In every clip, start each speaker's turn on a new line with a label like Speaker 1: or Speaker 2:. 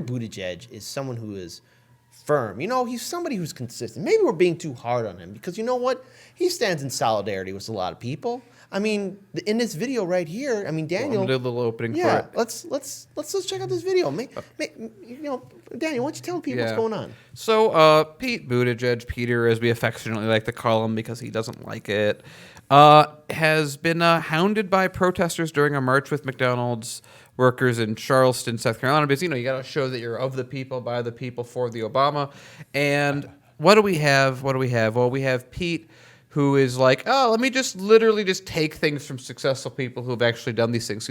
Speaker 1: Buttigieg is someone who is firm. He's somebody who's consistent. Maybe we're being too hard on him because you know what? He stands in solidarity with a lot of people. I mean, in this video right here, I mean, Daniel.
Speaker 2: I'm gonna do a little opening for
Speaker 1: yeah,
Speaker 2: it.
Speaker 1: let's check out this video. Daniel, why don't you tell people what's going on?
Speaker 2: So, Pete Buttigieg, Peter, as we affectionately like to call him because he doesn't like it, has been hounded by protesters during a march with McDonald's workers in Charleston, South Carolina. Because you got to show that you're of the people, by the people, for the Obama. And what do we have? Well, we have Pete, who is like, oh, let me just literally just take things from successful people who have actually done these things.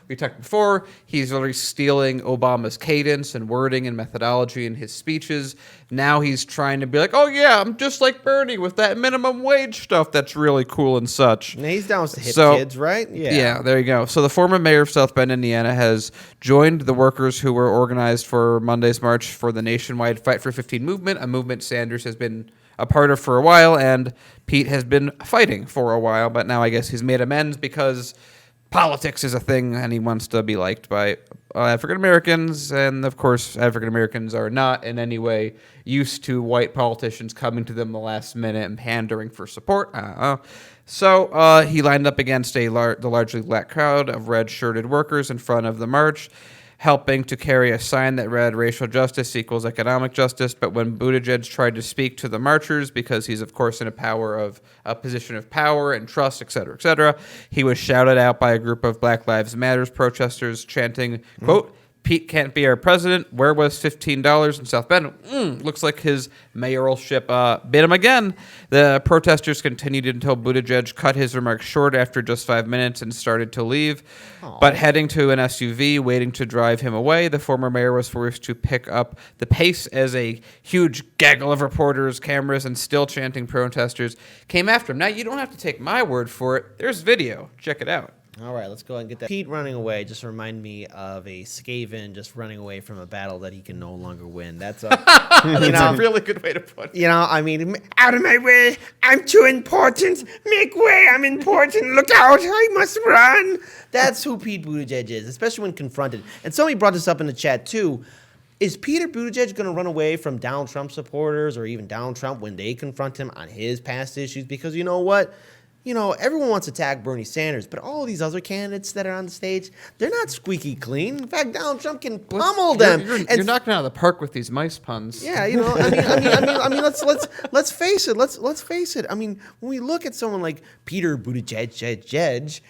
Speaker 2: We talked before, he's literally stealing Obama's cadence and wording and methodology in his speeches. Now he's trying to be like, oh yeah, I'm just like Bernie with that minimum wage stuff that's really cool and such.
Speaker 1: And he's down with the hip kids, right?
Speaker 2: Yeah, there you go. So the former mayor of South Bend, Indiana, has joined the workers who were organized for Monday's march for the nationwide Fight for 15 movement, a movement Sanders has been a part of for a while, and Pete has been fighting for a while, but now I guess he's made amends because politics is a thing, and he wants to be liked by African Americans, and of course, African Americans are not in any way used to white politicians coming to them the last minute and pandering for support. So he lined up against the largely black crowd of red-shirted workers in front of the march, helping to carry a sign that read racial justice equals economic justice. But when Buttigieg tried to speak to the marchers, because he's, of course, in a position of power and trust, et cetera, he was shouted out by a group of Black Lives Matter protesters chanting, quote, Pete can't be our president. Where was $15 in South Bend? Looks like his mayoralship bit him again. The protesters continued until Buttigieg cut his remarks short after just 5 minutes and started to leave. Aww. But heading to an SUV waiting to drive him away, the former mayor was forced to pick up the pace as a huge gaggle of reporters, cameras, and still chanting protesters came after him. Now, you don't have to take my word for it. There's video. Check it out.
Speaker 1: All right, let's go ahead and get that. Pete running away just remind me of a Skaven just running away from a battle that he can no longer win. That's a
Speaker 2: a really good way to put it.
Speaker 1: I mean, out of my way. I'm too important. Make way. I'm important. Look out. I must run. That's who Pete Buttigieg is, especially when confronted. And somebody brought this up in the chat, too. Is Peter Buttigieg going to run away from Donald Trump supporters or even Donald Trump when they confront him on his past issues? Because you know what? Everyone wants to attack Bernie Sanders, but all these other candidates that are on the stage, they're not squeaky clean. In fact, Donald Trump can pummel them.
Speaker 2: You're knocking out of the park with these mice puns.
Speaker 1: Yeah, I mean, let's face it. Let's face it. I mean, when we look at someone like Peter Buttigieg,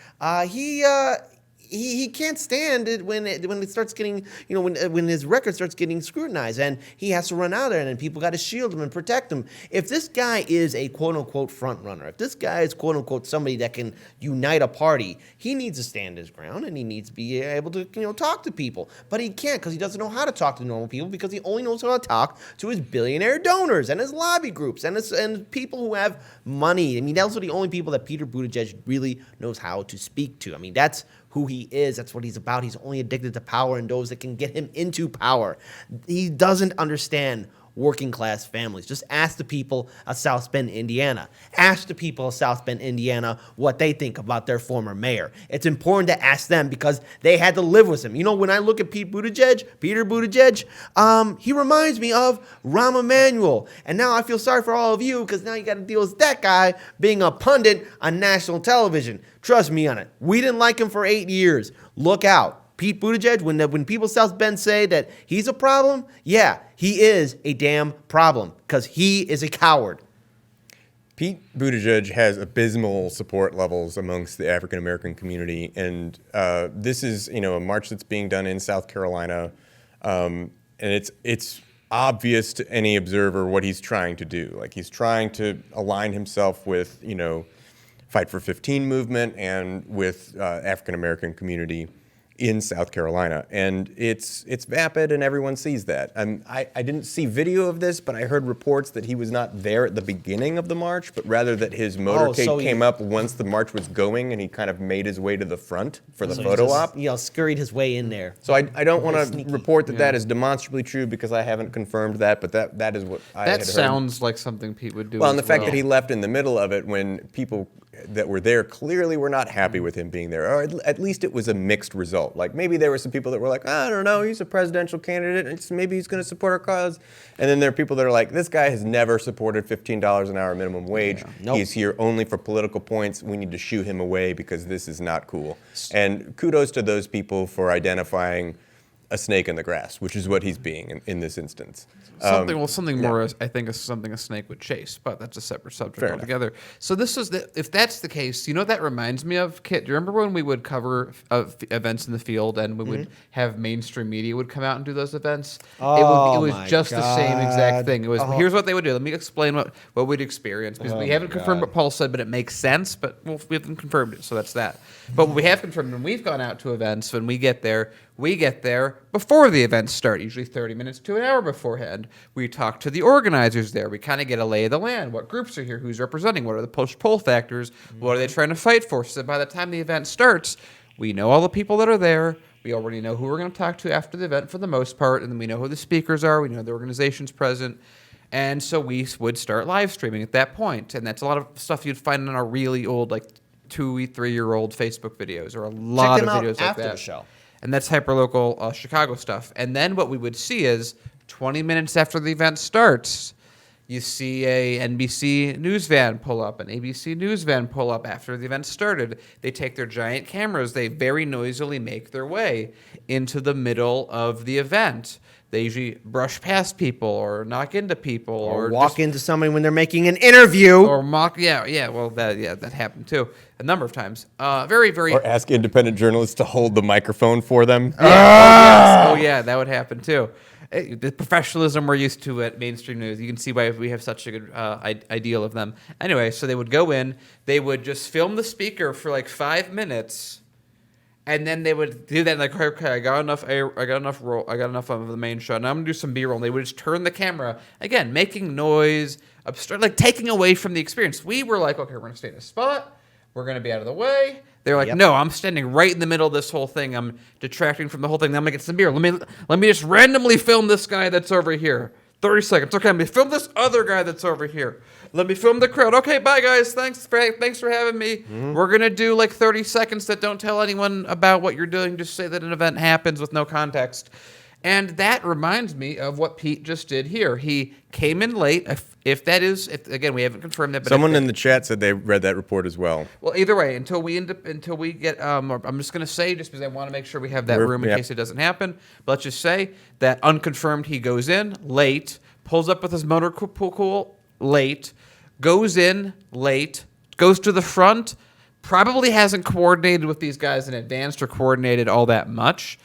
Speaker 1: he can't stand it when it starts getting, when his record starts getting scrutinized, and he has to run out there, and then people got to shield him and protect him. If this guy is a quote-unquote front runner, if this guy is quote-unquote somebody that can unite a party, he needs to stand his ground, and he needs to be able to, talk to people. But he can't because he doesn't know how to talk to normal people because he only knows how to talk to his billionaire donors and his lobby groups and people who have money. I mean, those are the only people that Peter Buttigieg really knows how to speak to. I mean, that's who he is. That's what he's about. He's only addicted to power and those that can get him into power. He doesn't understand working class families. Just ask the people of South Bend, Indiana. Ask the people of South Bend, Indiana what they think about their former mayor. It's important to ask them because they had to live with him. When I look at Peter Buttigieg, he reminds me of Rahm Emanuel. And now I feel sorry for all of you because now you got to deal with that guy being a pundit on national television. Trust me on it. We didn't like him for 8 years. Look out. Pete Buttigieg, when people South Bend say that he's a problem, yeah, he is a damn problem because he is a coward.
Speaker 3: Pete Buttigieg has abysmal support levels amongst the African American community, and this is a march that's being done in South Carolina, and it's obvious to any observer what he's trying to do. Like he's trying to align himself with Fight for 15 movement and with African American community in South Carolina, and it's vapid, and everyone sees that. I didn't see video of this, but I heard reports that he was not there at the beginning of the march, but rather that his motorcade came up once the march was going, and he kind of made his way to the front for the photo op.
Speaker 1: Scurried his way in there.
Speaker 3: So I don't want to report that that is demonstrably true because I haven't confirmed that, but that is what I had heard.
Speaker 2: That sounds like something Pete would do.
Speaker 3: Well, and the fact that he left in the middle of it when people that were there clearly were not happy with him being there, or at least it was a mixed result. Like maybe there were some people that were like, I don't know, he's a presidential candidate, and maybe he's going to support our cause. And then there are people that are like, this guy has never supported $15 an hour minimum wage.
Speaker 1: Nope.
Speaker 3: He's here only for political points. We need to shoo him away because this is not cool. And kudos to those people for identifying a snake in the grass, which is what he's being in this instance.
Speaker 2: Something more. I think is something a snake would chase, but that's a separate subject
Speaker 3: Fair
Speaker 2: altogether. So this is if that's the case, you know what that reminds me of, Kit. Do you remember when we would cover events in the field and we would have mainstream media would come out and do those events?
Speaker 1: Oh,
Speaker 2: it was
Speaker 1: my
Speaker 2: just the same exact
Speaker 1: God.
Speaker 2: thing. It was here's what they would do. Let me explain what we'd experience because we haven't confirmed what Paul said, but it makes sense. But we haven't confirmed it, so that's that. But what we have confirmed when we've gone out to events, when we get there before the events start, usually 30 minutes to an hour beforehand. We talk to the organizers there. We kind of get a lay of the land. What groups are here? Who's representing? What are the push-pull factors? What are they trying to fight for? So that by the time the event starts, we know all the people that are there. We already know who we're going to talk to after the event for the most part, and then we know who the speakers are. We know the organizations present. And so we would start live streaming at that point. And that's a lot of stuff you'd find in our really old, like 2-3-year-old Facebook videos or a lot of videos like
Speaker 1: after
Speaker 2: that.
Speaker 1: the show.
Speaker 2: And that's hyperlocal Chicago stuff. And then what we would see is 20 minutes after the event starts, you see a NBC news van pull up, an ABC news van pull up after the event started. They take their giant cameras. They very noisily make their way into the middle of the event. They usually brush past people or knock into people
Speaker 1: Or walk into somebody when they're making an interview.
Speaker 2: or mock. Well, that happened too a number of times. Very, very.
Speaker 3: Or ask independent journalists to hold the microphone for them.
Speaker 2: Oh yeah, that would happen too. The professionalism we're used to at mainstream news. You can see why we have such a good ideal of them. Anyway, so they would go in. They would just film the speaker for like 5 minutes. And then they would do that, like, okay, I got enough of the main shot. Now I'm gonna do some B-roll. And they would just turn the camera again, making noise, like taking away from the experience. We were like, okay, we're gonna stay in a spot. We're gonna be out of the way. They're like, no, I'm standing right in the middle of this whole thing. I'm detracting from the whole thing. Now I'm gonna get some beer. Let me just randomly film this guy that's over here. 30 seconds. Okay, let me film this other guy that's over here. Let me film the crowd. Okay, bye guys. Thanks for having me. We're gonna do like 30 seconds that don't tell anyone about what you're doing. Just say that an event happens with no context. And that reminds me of what Pete just did here. He came in late. If again, we haven't confirmed that. But
Speaker 3: Someone in the chat said they read that report as well.
Speaker 2: Well, either way, until we get, I'm just going to say, just because I want to make sure we have that room in case it doesn't happen. But let's just say that unconfirmed, he goes in late, pulls up with his motor pool late, goes in late, goes to the front, probably hasn't coordinated with these guys in advance or coordinated all that much.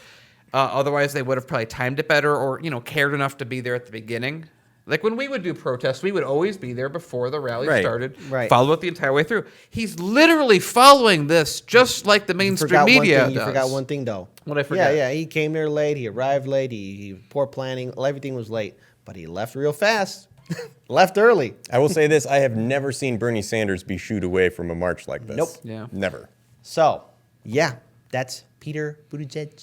Speaker 2: Otherwise, they would have probably timed it better or, cared enough to be there at the beginning. Like when we would do protests, we would always be there before the rally started, follow it the entire way through. He's literally following this just like the mainstream media does.
Speaker 1: You forgot one thing, though.
Speaker 2: What I forgot?
Speaker 1: Yeah, he came there late. He arrived late. He poor planning. Everything was late. But he left real fast. Left early.
Speaker 3: I will say this. I have never seen Bernie Sanders be shooed away from a march like this.
Speaker 1: Nope.
Speaker 2: Yeah.
Speaker 3: Never.
Speaker 1: So, yeah, that's Peter Buttigieg.